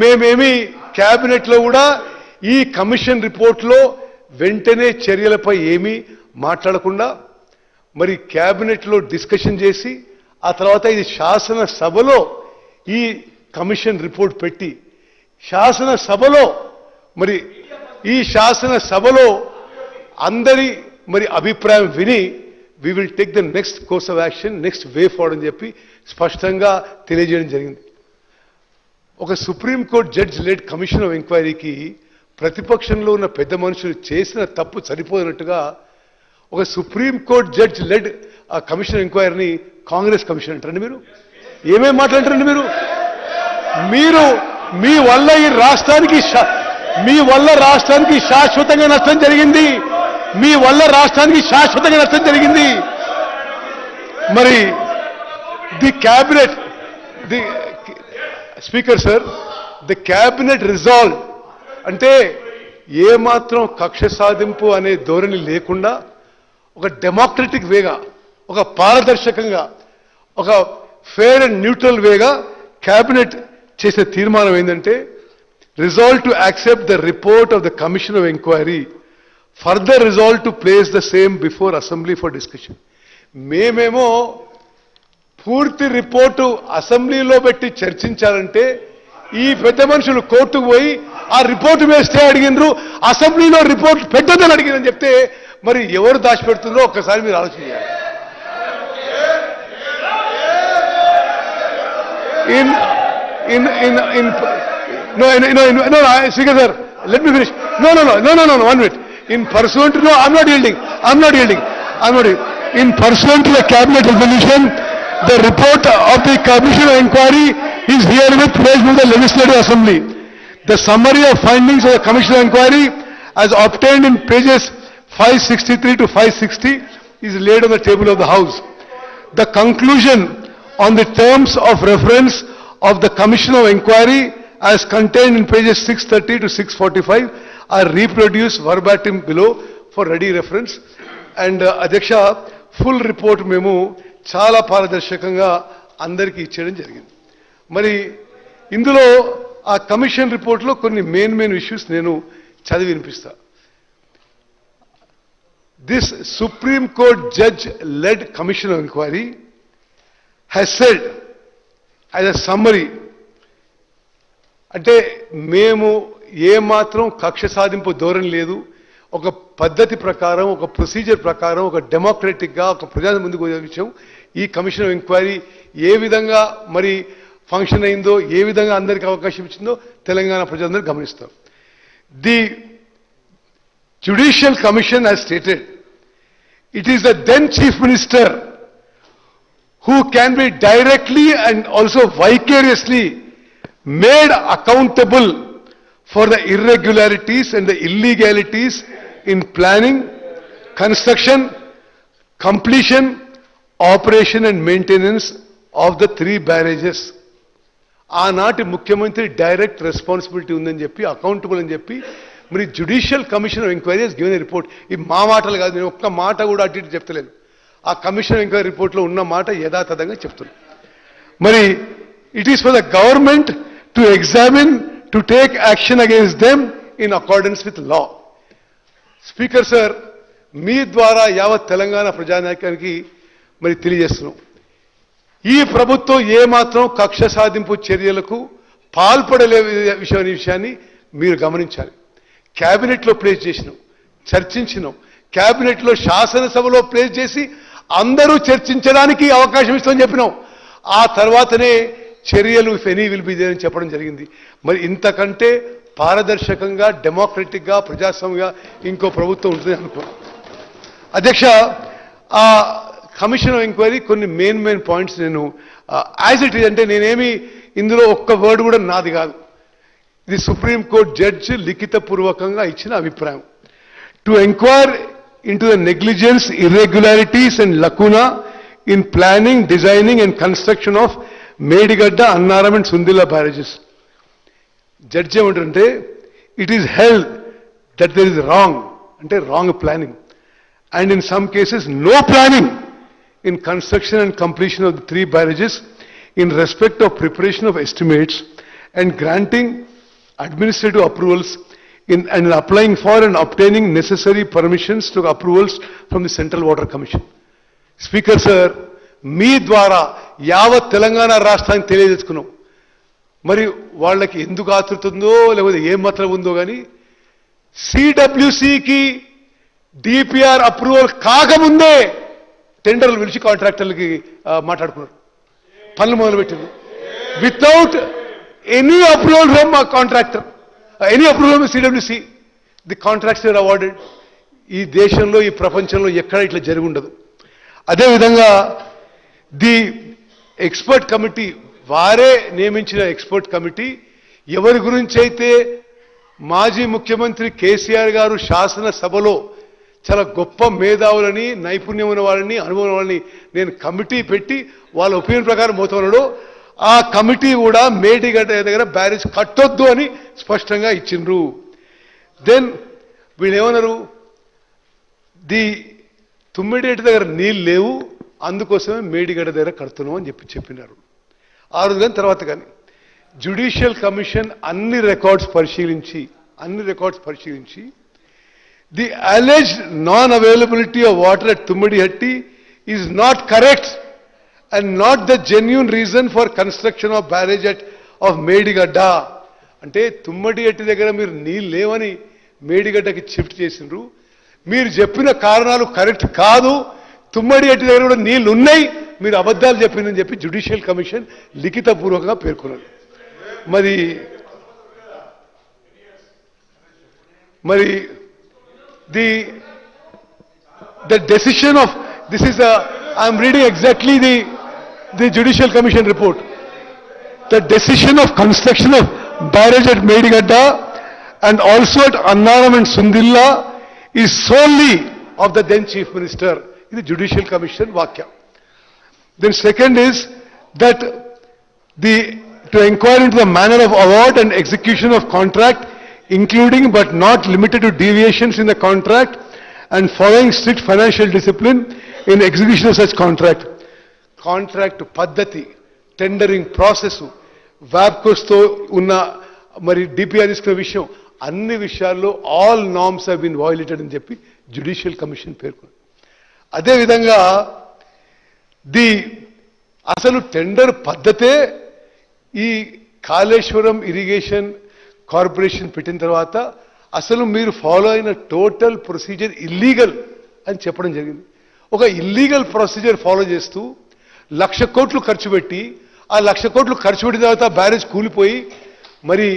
మేమేమి క్యాబినెట్లో కూడా ఈ కమిషన్ రిపోర్ట్లో వెంటనే చర్యలపై ఏమీ మాట్లాడకుండా మరి క్యాబినెట్లో డిస్కషన్ చేసి ఆ తర్వాత ఇది శాసనసభలో ఈ కమిషన్ రిపోర్ట్ పెట్టి శాసనసభలో మరి ఈ శాసనసభలో అందరి మరి అభిప్రాయం విని we will take the next course of action, next way forward అని చెప్పి స్పష్టంగా తెలియజేయడం జరిగింది. ఒక supreme court judge led commission of ఎంక్వైరీకి ప్రతిపక్షంలో ఉన్న పెద్ద మనుషులు చేసిన తప్పు సరిపోయినట్టుగా ఒక సుప్రీం కోర్ట్ జడ్జ్ లెడ్ ఆ కమిషన్ ఎంక్వైరీని కాంగ్రెస్ కమిషన్ అంటారండి. మీరు ఏమేం మాట్లాడంటారండి? మీరు మీ వల్ల ఈ రాష్ట్రానికి శాశ్వతంగా నష్టం జరిగింది. మీ వల్ల రాష్ట్రానికి శాశ్వతంగా నష్టం జరిగింది. మరి the cabinet the speaker sir the cabinet resolve అంటే ఏమాత్రం కక్ష సాధింపు అనే ధోరణి లేకుండా ఒక డెమోక్రటిక్ వేగా, ఒక పారదర్శకంగా, ఒక fair and neutral Vega cabinet చేసే తీర్మానం ఏంటంటే resolve to accept the report of the commission of enquiry, further resolve to place the same before assembly for discussion. మేమేమో పూర్తి రిపోర్టు అసెంబ్లీలో పెట్టి చర్చించాలంటే ఈ పెద్ద మనుషులు కోర్టుకు పోయి ఆ రిపోర్టు మీద స్టే అడిగినరు, అసెంబ్లీలో రిపోర్ట్ పెట్టదని అడిగిందని చెప్తే మరి ఎవరు దాచిపెడుతుందో ఒక్కసారి మీరు ఆలోచన చేయాలి. Speaker sir, let me finish. No, 1 minute. In pursuant to, no, I'm not yielding. In pursuant to the cabinet resolution, the report of the commission of inquiry is herewith placed in the legislative assembly. The summary of findings of the commission of inquiry as obtained in pages 563 to 560 is laid on the table of the house. The conclusion on the terms of reference of the commission of inquiry as contained in pages 630 to 645 are reproduced verbatim below for ready reference. And Adhyaksha, full report మేము చాలా పారదర్శకంగా అందరికీ ఇచ్చేయడం జరిగింది. మరి ఇందులో ఆ commission రిపోర్ట్లో కొన్ని మెయిన్ ఇష్యూస్ నేను చదివి వినిపిస్తా. This supreme court judge led commission of enquiry has said as a summary, అంటే మేము ఏమాత్రం కక్ష సాధింపు ధోరణి లేదు, ఒక పద్ధతి ప్రకారం, ఒక ప్రొసీజర్ ప్రకారం, ఒక డెమోక్రటిక్గా, ఒక ప్రజల ముందుకు వచ్చే విషయం ఈ కమిషన్ ఆఫ్ ఎంక్వైరీ ఏ విధంగా మరి ఫంక్షన్ అయిందో, ఏ విధంగా అందరికీ అవకాశం ఇచ్చిందో తెలంగాణ ప్రజలందరూ గమనిస్తారు. The judicial commission has stated it is the then chief minister who can be directly and also vicariously made accountable for the irregularities and the illegalities in planning, construction, completion, operation and maintenance of the 3 barrages. ఆనాటి ముఖ్యమంత్రి direct responsibility ఉందని చెప్పి, accountable అని చెప్పి మరి judicial commission of enquiry has given a report. ఈ మా మాటలు కాదు, నేను ఒక్క మాట కూడా అటు ఇటు చెప్తలేను. ఆ కమిషన్ ఆఫ్ ఎంక్వైరీ రిపోర్ట్లో ఉన్న మాట యథాతథంగా చెప్తున్నాను. మరి it is for the government to examine, to take action against them in accordance with law. Speaker sir, మీ ద్వారా యావత్ తెలంగాణ ప్రజానాయకానికి మరి తెలియజేస్తున్నాం, ఈ ప్రభుత్వం ఏమాత్రం కక్ష సాధింపు చర్యలకు పాల్పడలే విషయాన్ని మీరు గమనించాలి. క్యాబినెట్లో ప్లేస్ చేసినాం, చర్చించినాం, క్యాబినెట్లో శాసనసభలో ప్లేస్ చేసి అందరూ చర్చించడానికి అవకాశం ఇస్తామని చెప్పినాం. ఆ తర్వాతనే చర్యలు if any will be there అని చెప్పడం జరిగింది. మరి ఇంతకంటే పారదర్శకంగా, డెమోక్రటిక్గా, ప్రజాస్వామ్యంగా ఇంకో ప్రభుత్వం ఉంటుంది అనుకున్నాం. అధ్యక్ష, ఆ కమిషన్ ఆఫ్ ఎంక్వైరీ కొన్ని మెయిన్ పాయింట్స్ నేను యాజ్ ఇట్ ఈజ్, అంటే నేనేమి ఇందులో ఒక్క వర్డ్ కూడా నాది కాదు, ఇది సుప్రీం కోర్ట్ జడ్జి లిఖితపూర్వకంగా ఇచ్చిన అభిప్రాయం. To enquire into the negligence, irregularities and lacuna in planning, designing and construction of Medigadda, Annaram and Sundilla barrages. Judge ఏమంటారంటే it is held that there is wrong, అంటే wrong planning, and in some cases no planning in construction and completion of the 3 barrages in respect of preparation of estimates and granting administrative approvals and applying for and obtaining necessary permissions to approvals from the Central Water Commission. Speaker sir, మీ ద్వారా యావత్ తెలంగాణ రాష్ట్రానికి తెలియజేసుకున్నాం. మరి వాళ్ళకి ఎందుకు ఆతృతుందో లేకపోతే ఏం మాత్రం ఉందో కానీ సిడబ్ల్యూసికి డిపిఆర్ అప్రూవల్ కాకముందే టెండర్లు పిలిచి కాంట్రాక్టర్లకి మాట్లాడుకున్నారు, పనులు మొదలుపెట్టింది. Without any approval from contractor, any approval from CWC, the contracts are awarded. ఈ దేశంలో ఈ ప్రపంచంలో ఎక్కడ ఇట్లా జరిగి ఉండదు. అదేవిధంగా ది ఎక్స్పర్ట్ కమిటీ, వారే నియమించిన ఎక్స్పర్ట్ కమిటీ ఎవరి గురించి అయితే మాజీ ముఖ్యమంత్రి కేసీఆర్ గారు శాసనసభలో చాలా గొప్ప మేధావులని, నైపుణ్యం ఉన్న వాళ్ళని, అనుభవం వాళ్ళని నేను కమిటీ పెట్టి వాళ్ళ ఒపీనియన్ ప్రకారం పోతున్నాడో ఆ కమిటీ కూడా మేడిగడ్డ దగ్గర బ్యారేజ్ కట్టొద్దు అని స్పష్టంగా ఇచ్చిండ్రు. దెన్ వీళ్ళు ఏమన్నారు, ది తుమ్మిడిగడ్డ దగ్గర నీళ్ళు లేవు, అందుకోసమే మేడిగడ్డ దగ్గర కడుతున్నాం అని చెప్పినారు. ఆ రోజు కానీ తర్వాత కానీ జ్యుడిషియల్ కమిషన్ అన్ని రికార్డ్స్ పరిశీలించి the alleged non availability of water at Tummidihatti is not correct and not the genuine reason for construction of barrage of Medigadda. అంటే తుమ్మిడిహట్టి దగ్గర మీరు నీళ్ళు లేవని మేడిగడ్డకి షిఫ్ట్ చేసిండ్రు. మీరు చెప్పిన కారణాలు కరెక్ట్ కాదు, తుమ్మడిహట్టి దగ్గర కూడా నీళ్లు ఉన్నాయి, మీరు అబద్ధాలు చెప్పిందని చెప్పి జ్యుడిషియల్ కమిషన్ లిఖితపూర్వకంగా పేర్కొన్నారు. మరి the decision of this is I am reading exactly the Judicial Commission report. The decision of construction of barrage at Medigadda and also at Annaram and Sundilla is solely of the then Chief Minister in the Judicial Commission Vakya. Then second is that to inquire into the manner of award and execution of contract, including but not limited to deviations in the contract and following strict financial discipline in execution of such contract. Contract paddhati, tendering process, WAPCOS తో ఉన్న మరి DPR తీసుకున్న విషయం, అన్ని విషయాల్లో all norms have been violated అని చెప్పి judicial commission పేర్కొంది. అదేవిధంగా అసలు టెండర్ పద్ధతే ఈ కాళేశ్వరం ఇరిగేషన్ కార్పొరేషన్ పెట్టిన తర్వాత అసలు మీరు ఫాలో అయిన టోటల్ ప్రొసీజర్ ఇల్లీగల్ అని చెప్పడం జరిగింది. ఒక ఇల్లీగల్ ప్రొసీజర్ ఫాలో చేస్తూ 1,00,000 కోట్లు ఖర్చు పెట్టి, ఆ 1,00,000 కోట్లు ఖర్చు పెట్టిన తర్వాత బ్యారేజ్ కూలిపోయి, మరి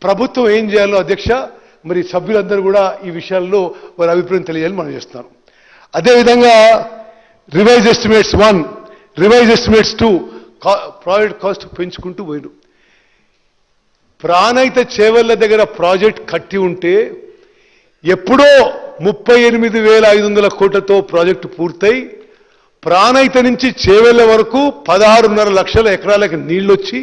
ప్రభుత్వం ఏం చేయాలో అధ్యక్ష, మరి సభ్యులందరూ కూడా ఈ విషయాల్లో వారి అభిప్రాయం తెలియాలని మనం చేస్తున్నాం. అదేవిధంగా revise estimates 1, revise estimates 2 project cost పెంచుకుంటూ పోయిను. ప్రాణహిత చేవెళ్ల దగ్గర ప్రాజెక్ట్ కట్టి ఉంటే ఎప్పుడో 38,500 కోట్లతో ప్రాజెక్టు పూర్తయి ప్రాణహిత నుంచి చేవెళ్ల వరకు 16.5 లక్షల ఎకరాలకు నీళ్లొచ్చి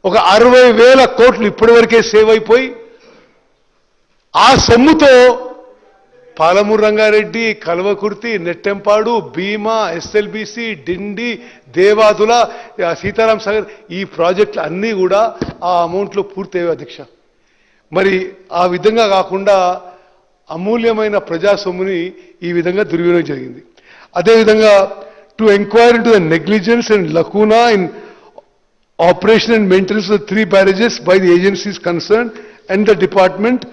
ఒక 60,000 కోట్లు ఇప్పటి వరకే సేవ్ అయిపోయి, ఆ సొమ్ముతో పాలమూరు రంగారెడ్డి, కల్వకుర్తి, నెట్టెంపాడు, భీమా, ఎస్ఎల్బిసి, డిండి, దేవాదుల, సీతారాం సాగర్ ఈ ప్రాజెక్టులు అన్నీ కూడా ఆ అమౌంట్లో పూర్తయ్యాయి అధ్యక్ష. మరి ఆ విధంగా కాకుండా అమూల్యమైన ప్రజా సొమ్ముని ఈ విధంగా దుర్వినియోగం జరిగింది. అదేవిధంగా to enquire into the negligence and లకూనా in operation and maintenance of 3 barrages by the agencies concern and the department,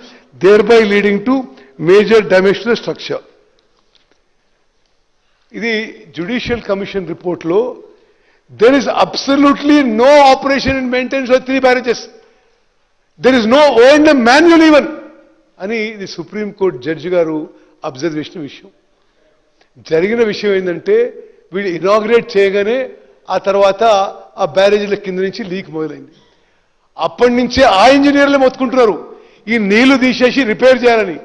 thereby leading to major damage to the structure. ఇది జ్యుడిషియల్ కమిషన్ రిపోర్ట్లో there is absolutely no operation and maintenance of 3 barrages. There is no O&M manual even అని ఇది supreme court judge గారు observe చేసిన విషయం. జరిగిన విషయం ఏంటంటే వీళ్ళు ఇనాగ్రేట్ చేయగానే ఆ తర్వాత ఆ బ్యారేజీల కింద నుంచి లీక్ మొదలైంది. అప్పటి నుంచే ఆ ఇంజనీర్లే మొత్తుకుంటున్నారు ఈ నీళ్లు తీసేసి రిపేర్ చేయాలని.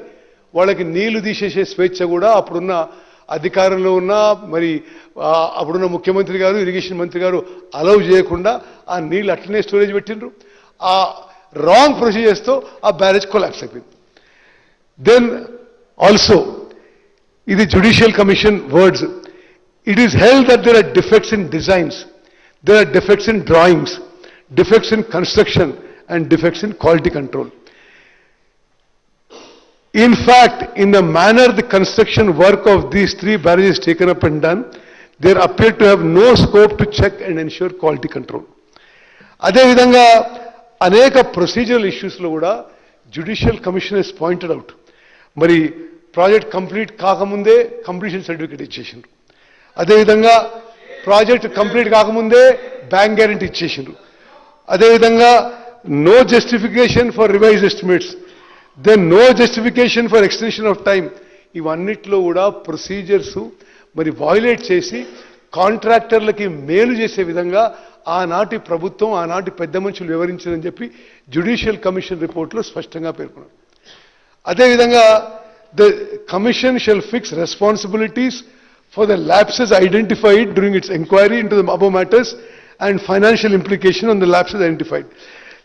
వాళ్ళకి నీళ్లు తీసేసే స్వేచ్ఛ కూడా అప్పుడున్న అధికారంలో ఉన్న మరి అప్పుడున్న ముఖ్యమంత్రి గారు, ఇరిగేషన్ మంత్రి గారు అలౌ చేయకుండా ఆ నీళ్లు అట్లనే స్టోరేజ్ పెట్టిండ్రు. ఆ రాంగ్ ప్రొసీజర్స్తో ఆ బ్యారేజ్ కొలాప్స్ అయిపోయింది. దెన్ ఆల్సో ఇది judicial commission words, it is held that there are defects in designs, there are defects in drawings, defects in construction and defects in quality control. In fact, in the manner the construction work of these 3 barrages taken up and done, there appear to have no scope to check and ensure quality control. అదేవిధంగా అనేక procedural ఇష్యూస్లో కూడా judicial commission has pointed out. మరి project complete కాకముందే completion certificate ఇచ్చేసిండ్రు. అదేవిధంగా project complete కాకముందే bank guarantee ఇచ్చేసిండ్రు. అదేవిధంగా no justification for revise estimates, then no justification for extension of time. ఇవన్నిట్లో కూడా ప్రొసీజర్స్ మరి వయోలేట్ చేసి కాంట్రాక్టర్లకి మేలు చేసే విధంగా ఆనాటి ప్రభుత్వం ఆనాటి పెద్ద మనుషులు వివరించారని చెప్పి జ్యుడిషియల్ కమిషన్ రిపోర్ట్లో స్పష్టంగా పేర్కొన్నారు. అదేవిధంగా the commission shall fix responsibilities for the lapses identified during its inquiry into the above matters and financial implication on the lapses identified.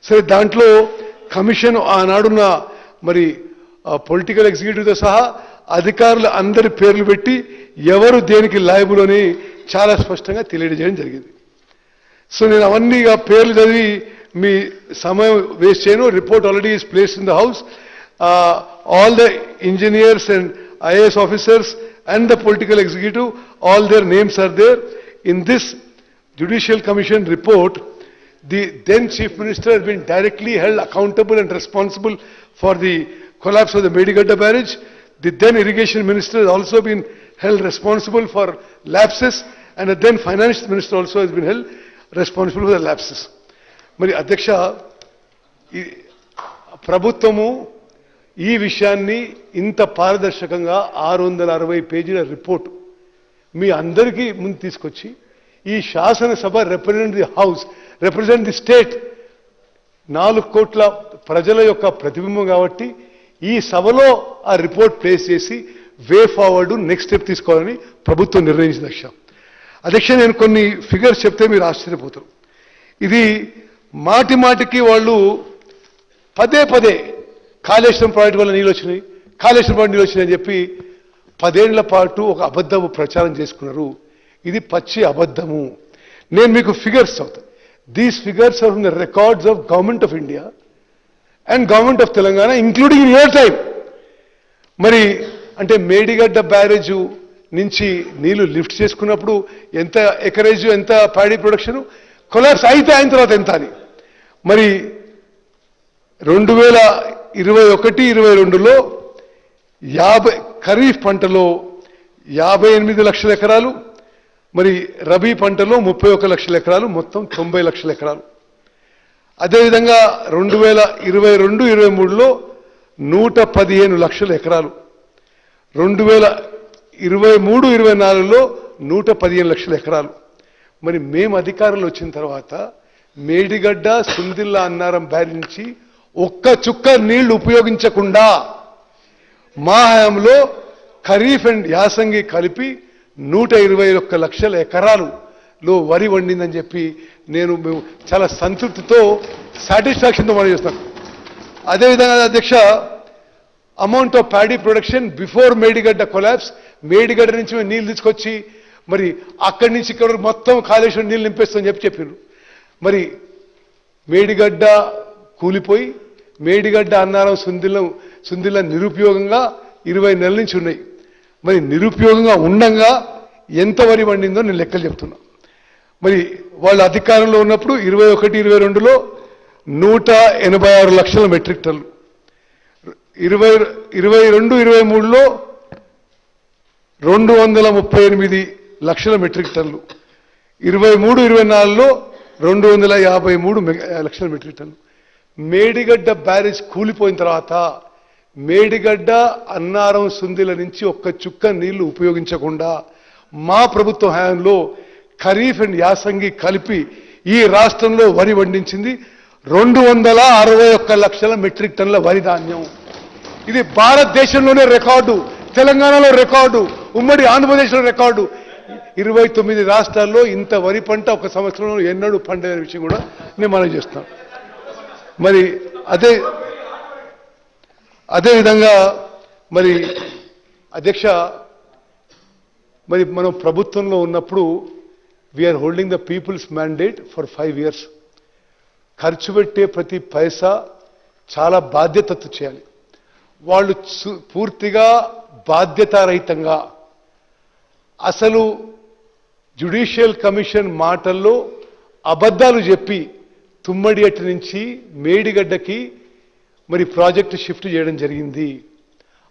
So, దాంట్లో కమిషన్ ఆనాడున్న మరి పొలిటికల్ ఎగ్జిక్యూటివ్తో సహా అధికారులు అందరి పేర్లు పెట్టి ఎవరు దేనికి లయబుల్ అని చాలా స్పష్టంగా తెలియజేయడం జరిగింది. సో నేను అవన్నీ పేర్లు చదివి మీ సమయం వేస్ట్ చేయను. Report already is place in the house. All the engineers and IAS officers and the political executive, all their names are there. In this Judicial Commission report, the then Chief Minister has been directly held accountable and responsible for the collapse of the Medigadda barrage. The then Irrigation Minister has also been held responsible for lapses, and the then Finance Minister also has been held responsible for the lapses. Mari Adhyaksha, Prabhutvamu ఈ విషయాన్ని ఇంత పారదర్శకంగా 660 పేజీల report మీ అందరికీ ముందు తీసుకొచ్చి ఈ శాసనసభ represent the house, represent the state, 4 కోట్ల ప్రజల యొక్క ప్రతిబింబం కాబట్టి ఈ సభలో ఆ రిపోర్ట్ ప్లేస్ చేసి వే ఫార్వర్డ్ నెక్స్ట్ స్టెప్ తీసుకోవాలని ప్రభుత్వం నిర్ణయించింది. అధ్యక్ష నేను కొన్ని ఫిగర్స్ చెప్తే మీరు ఆశ్చర్యపోతారు. ఇది మాటి మాటికి వాళ్ళు పదే పదే కాళేశ్వరం ప్రాజెక్టు వల్ల నీళ్ళు వచ్చినాయి, కాళేశ్వరం ప్రాజెక్టు నీళ్ళు వచ్చినాయి అని చెప్పి 10 ఏళ్ల పాటు ఒక అబద్ధము ప్రచారం చేసుకున్నారు. ఇది పచ్చి అబద్ధము. నేను మీకు ఫిగర్స్ చదువుతాను. These figures are from the records of government of India and government of Telangana including in your time. మరి అంటే మేడిగడ్డ బ్యారేజ్ నుంచి నీళ్లు లిఫ్ట్ చేసుకున్నప్పుడు ఎంత ఎకరేజ్, ఎంత ప్యాడీ ప్రొడక్షన్, కొలాప్స్ అయిన తర్వాత ఎంత అని. మరి 2021-22లో ఖరీఫ్ పంటలో 58 లక్షల ఎకరాలు, మరి రబీ పంటలో 31 లక్షల ఎకరాలు, మొత్తం 90 లక్షల ఎకరాలు. అదేవిధంగా 2022-23లో 115 లక్షల ఎకరాలు, 2023-24లో 115 లక్షల ఎకరాలు. మరి మేము అధికారంలో వచ్చిన తర్వాత మేడిగడ్డ, సుందిల్లా, అన్నారం బ్యారేజ్ నుంచి ఒక్క చుక్క నీళ్లు ఉపయోగించకుండా మా హయాంలో ఖరీఫ్ అండ్ యాసంగి కలిపి 121 లక్షల ఎకరాలులో వరి వండిందని చెప్పి మేము చాలా సంతృప్తితో, సాటిస్ఫాక్షన్తో మనం చేస్తాం. అదేవిధంగా అధ్యక్ష, amount of paddy production before Medigadda collapse, Medigadda నుంచి మేము నీళ్ళు తీసుకొచ్చి మరి అక్కడి నుంచి ఇక్కడ మొత్తం కాళేశ్వరం నీళ్ళు నింపేస్తామని చెప్పారు. మరి మేడిగడ్డ కూలిపోయి మేడిగడ్డ, అన్నారం, సుందిల్ల నిరుపయోగంగా 20 నెలల నుంచి ఉన్నాయి. మరి నిరుపయోగంగా ఉండంగా ఎంత వరి వండిందో నేను లెక్కలు చెప్తున్నా. మరి వాళ్ళ అధికారంలో ఉన్నప్పుడు 21-22లో 186 లక్షల మెట్రిక్ టన్నులు, 22-23లో 238 లక్షల మెట్రిక్ టన్నులు, 23-24లో 253 లక్షల మెట్రిక్ టన్నులు. మేడిగడ్డ బ్యారేజ్ కూలిపోయిన తర్వాత మేడిగడ్డ, అన్నారం, సుందిల నుంచి ఒక్క చుక్క నీళ్లు ఉపయోగించకుండా మా ప్రభుత్వ హయాంలో ఖరీఫ్ అండ్ యాసంగి కలిపి ఈ రాష్ట్రంలో వరి వండించింది 261 లక్షల మెట్రిక్ టన్నుల వరి ధాన్యం. ఇది భారతదేశంలోనే రికార్డు, తెలంగాణలో రికార్డు, ఉమ్మడి ఆంధ్రప్రదేశ్లో రికార్డు. 29 రాష్ట్రాల్లో ఇంత వరి పంట ఒక సంవత్సరంలో ఎన్నడూ పండని విషయం కూడా నేను మనం చేస్తాను. మరి అదేవిధంగా మరి అధ్యక్ష, మరి మనం ప్రభుత్వంలో ఉన్నప్పుడు we are holding the people's mandate for 5 years. ఖర్చు పెట్టే ప్రతి పైసా చాలా బాధ్యతతో చేయాలి. వాళ్ళు పూర్తిగా బాధ్యతారహితంగా అసలు జ్యుడిషియల్ కమిషన్ మాటల్లో అబద్ధాలు చెప్పి తుమ్మడిగట్టు నుంచి మేడిగడ్డకి మరి ప్రాజెక్టు షిఫ్ట్ చేయడం జరిగింది.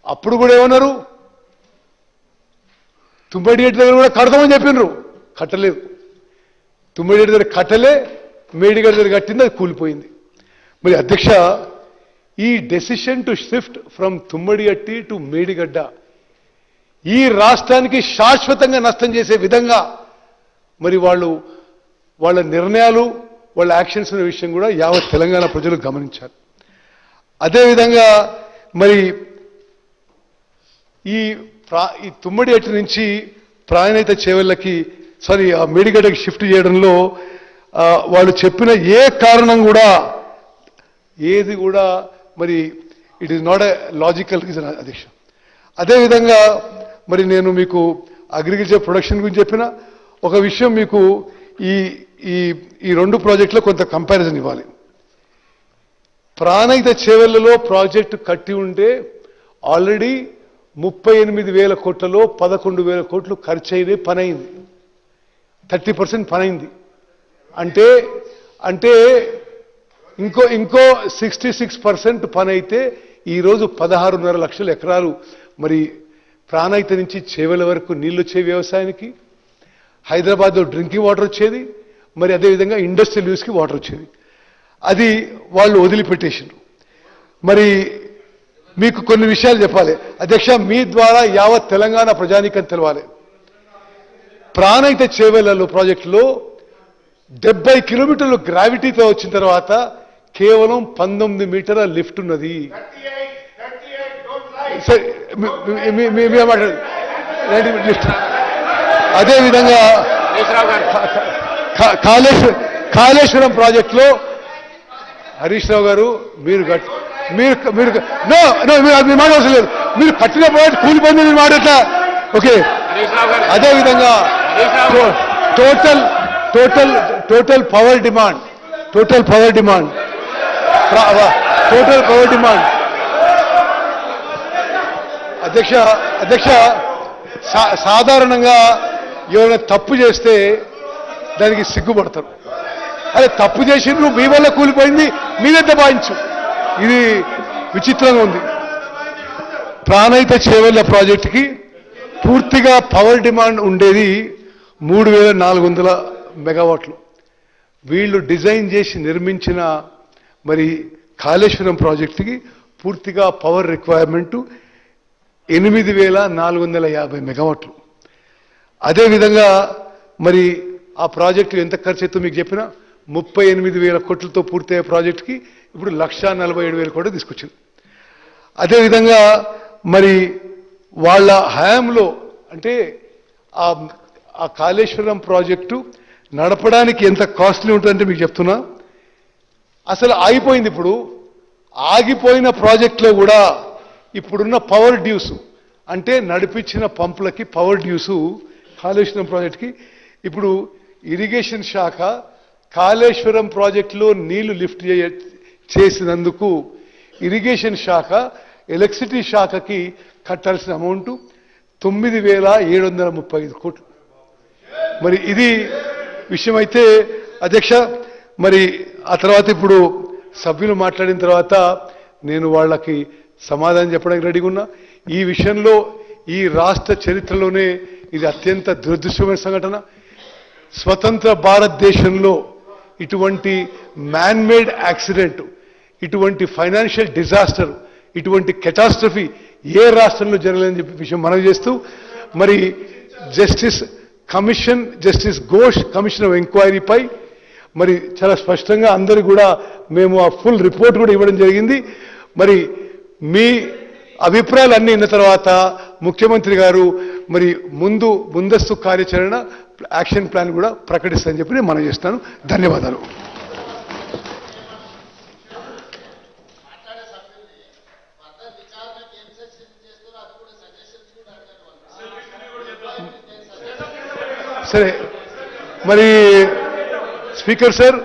అప్పుడు కూడా ఏమన్నారు, తుమ్మడిగట్టు దగ్గర కూడా కడతామని చెప్పినారు, కట్టలేదు. తుమ్మడిగట్టు దగ్గర కట్టలే, మేడిగడ్డ దగ్గర కట్టింది, అది కూలిపోయింది. మరి అధ్యక్ష, ఈ decision to shift from Tummidihatti to Medigadda ఈ రాష్ట్రానికి శాశ్వతంగా నష్టం చేసే విధంగా మరి వాళ్ళ నిర్ణయాలు, వాళ్ళ యాక్షన్స్ అనే విషయం కూడా యావత్ తెలంగాణ ప్రజలు గమనించారు. అదేవిధంగా మరి ఈ తుమ్మడిగట్టు నుంచి ప్రాణహిత చేవెళ్ళకి ఆ మేడిగడ్డకి షిఫ్ట్ చేయడంలో వాళ్ళు చెప్పిన ఏ కారణం కూడా ఏది కూడా మరి it is not a logical reason అధ్యక్ష. అదేవిధంగా మరి నేను మీకు అగ్రికల్చర్ ప్రొడక్షన్ గురించి చెప్పిన ఒక విషయం మీకు ఈ ఈ రెండు ప్రాజెక్టులో కొంత కంపారిజన్ ఇవ్వాలి. ప్రాణహిత చేవెళ్లలో ప్రాజెక్టు కట్టి ఉంటే ఆల్రెడీ 38,000 కోట్లలో 11,000 కోట్లు ఖర్చు అయిన పని అయింది, 30% పని అయింది. అంటే ఇంకో 66% పని అయితే ఈరోజు 16.5 లక్షల ఎకరాలు మరి ప్రాణహిత నుంచి చేవెళ్ళ వరకు నీళ్ళు వచ్చే వ్యవసాయానికి, హైదరాబాద్లో డ్రింకింగ్ వాటర్ వచ్చేది, మరి అదేవిధంగా ఇండస్ట్రియల్ యూస్కి వాటర్ వచ్చేది. అది వాళ్ళు వదిలిపెట్టేసారు. మరి మీకు కొన్ని విషయాలు చెప్పాలి అధ్యక్ష, మీ ద్వారా యావత్ తెలంగాణ ప్రజానీకం తెలవాలి. ప్రాణహిత చేవెళ్ళలో ప్రాజెక్టులో 70 కిలోమీటర్లు గ్రావిటీతో వచ్చిన తర్వాత కేవలం 19 మీటర్ల లిఫ్ట్ ఉన్నది. అదేవిధంగా కాళేశ్వరం ప్రాజెక్టులో హరీష్ రావు గారు మీరు మాట అవసరం లేదు, మీరు కట్టిన ప్రాజెక్ట్ కూలిపోయింది మీరు మాట ఎట్లా? ఓకే. అదేవిధంగా టోటల్ పవర్ డిమాండ్ అధ్యక్ష సాధారణంగా ఎవరైనా తప్పు చేస్తే దానికి సిగ్గుపడతారు. అదే తప్పు చేసిండ్రు, మీ వల్ల కూలిపోయింది, మీరెంత భావించు. ఇది విచిత్రంగా ఉంది. ప్రాణహిత చేవెళ్ళ ప్రాజెక్టుకి పూర్తిగా పవర్ డిమాండ్ ఉండేది 3,400 మెగావాట్లు. వీళ్ళు డిజైన్ చేసి నిర్మించిన మరి కాళేశ్వరం ప్రాజెక్టుకి పూర్తిగా పవర్ రిక్వైర్మెంటు 8,450 మెగావాట్లు. అదేవిధంగా మరి ఆ ప్రాజెక్టు ఎంత ఖర్చు అవుతుందో మీకు చెప్పిన 38,000 కోట్లతో పూర్తయ్యే ప్రాజెక్టుకి ఇప్పుడు 1,47,000 కోట్లు తీసుకొచ్చింది. అదేవిధంగా మరి వాళ్ళ హయాంలో అంటే ఆ కాళేశ్వరం ప్రాజెక్టు నడపడానికి ఎంత కాస్ట్లీ ఉంటుందంటే మీకు చెప్తున్నా, అసలు ఆగిపోయింది. ఇప్పుడు ఆగిపోయిన ప్రాజెక్టులో కూడా ఇప్పుడున్న పవర్ డ్యూస్ అంటే నడిపించిన పంపులకి పవర్ డ్యూసు కాళేశ్వరం ప్రాజెక్టుకి ఇప్పుడు ఇరిగేషన్ శాఖ కాళేశ్వరం ప్రాజెక్టులో నీళ్లు లిఫ్ట్ చేసినందుకు ఇరిగేషన్ శాఖ ఎలక్ట్రిసిటీ శాఖకి కట్టాల్సిన అమౌంట్ 9,735 కోట్లు. మరి ఇది విషయమైతే అధ్యక్ష, మరి ఆ తర్వాత ఇప్పుడు సభ్యులు మాట్లాడిన తర్వాత నేను వాళ్ళకి సమాధానం చెప్పడానికి రెడీగా ఉన్నా. ఈ విషయంలో ఈ రాష్ట్ర చరిత్రలోనే ఇది అత్యంత దురదృష్టమైన సంఘటన. స్వతంత్ర భారతదేశంలో ఇటువంటి మ్యాన్మేడ్ యాక్సిడెంట్, ఇటువంటి ఫైనాన్షియల్ డిజాస్టర్, ఇటువంటి కెటాస్ట్రఫీ ఏ రాష్ట్రంలో జరగలేదని చెప్పి విషయం మనవి చేస్తూ మరి జస్టిస్ ఘోష్ కమిషన్ ఆఫ్ ఎంక్వైరీపై మరి చాలా స్పష్టంగా అందరూ కూడా మేము ఆ ఫుల్ రిపోర్ట్ కూడా ఇవ్వడం జరిగింది. మరి మీ అభిప్రాయాలన్నీ విన్న తర్వాత ముఖ్యమంత్రి గారు మరి ముందస్తు కార్యాచరణ యాక్షన్ ప్లాన్ కూడా ప్రకటిస్తారని చెప్పి నేను మనవి చేస్తాను. ధన్యవాదాలు. సరే మరి స్పీకర్ సార్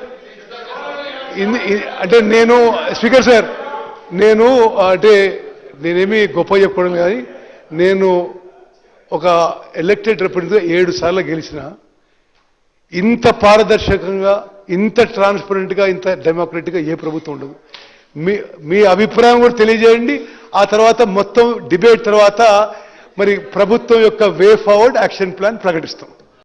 అంటే నేను స్పీకర్ సార్ నేను అంటే నేనేమి గొప్ప చెప్పుకోవడం కానీ నేను ఒక ఎలక్టెడ్ రిప్రజెంటేటివ్ 7 సార్లు గెలిచిన ఇంత పారదర్శకంగా ఇంత ట్రాన్స్పరెంట్గా ఇంత డెమోక్రటిక్గా ఏ ప్రభుత్వం ఉండదు. మీ అభిప్రాయం కూడా తెలియజేయండి. ఆ తర్వాత మొత్తం డిబేట్ తర్వాత మరి ప్రభుత్వం యొక్క వే ఫార్వర్డ్ యాక్షన్ ప్లాన్ ప్రకటిస్తాం.